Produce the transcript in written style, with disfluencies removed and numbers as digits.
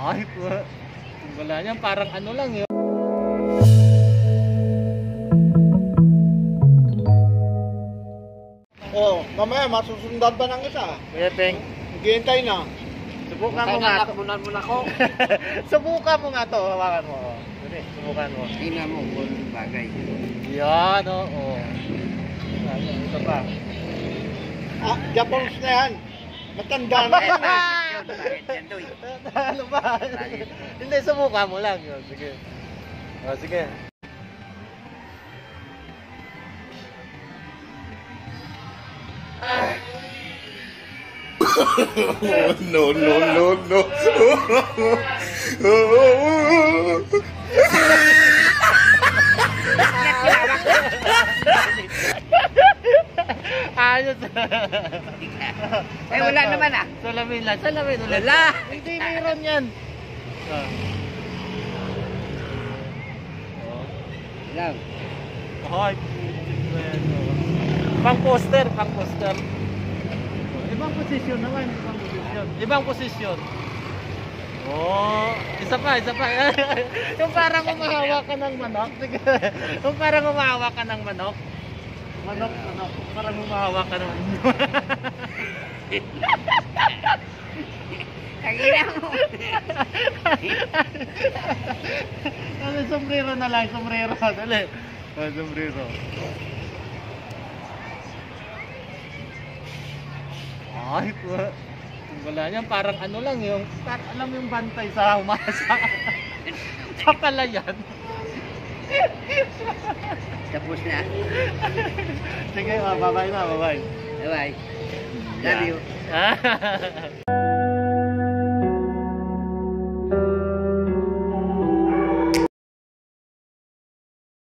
Ay po. Wala niyan, parang ano lang yun. Oh, mamaya masusundan pa ng isa. Kuya Peng, Hihintay na. subukan mo nga. Nakabunan mo na ako. Subukan mo nga to, hawakan mo. Dali, subukan mo. Tingnan mo kung bagay. Yan, oo. Ito pa. Ah, Japanese na yan. Matanda na yan. Bakit yan doy? Ano ba? Hindi, subukan mo lang yun. Sige. O, sige. No, no, no, no. Ayos. Eh wala naman ah. Salamin lang. Salamin ulit. Wala. Hindi, mayroon yan. Lang. Ay, pang poster, pang poster. Ibang posisyon naman, ibang posisyon. Ibang posisyon. Oh, isa pa, isa pa. Yung parang umahawak ka ng manok. Sige. Yung parang umahawak ka ng manok. Manok, manok. Parang umahawak ka ng manok. Kagina mo. Ano, sombrero na lang, sombrero. Dali. Oh, sombrero. Ay po. Wala niyan, parang ano lang yung, alam mo yung bantay sa umasa. Sa palayan. Tapos na. Sige, bye-bye na, bye-bye. Bye-bye. Love you.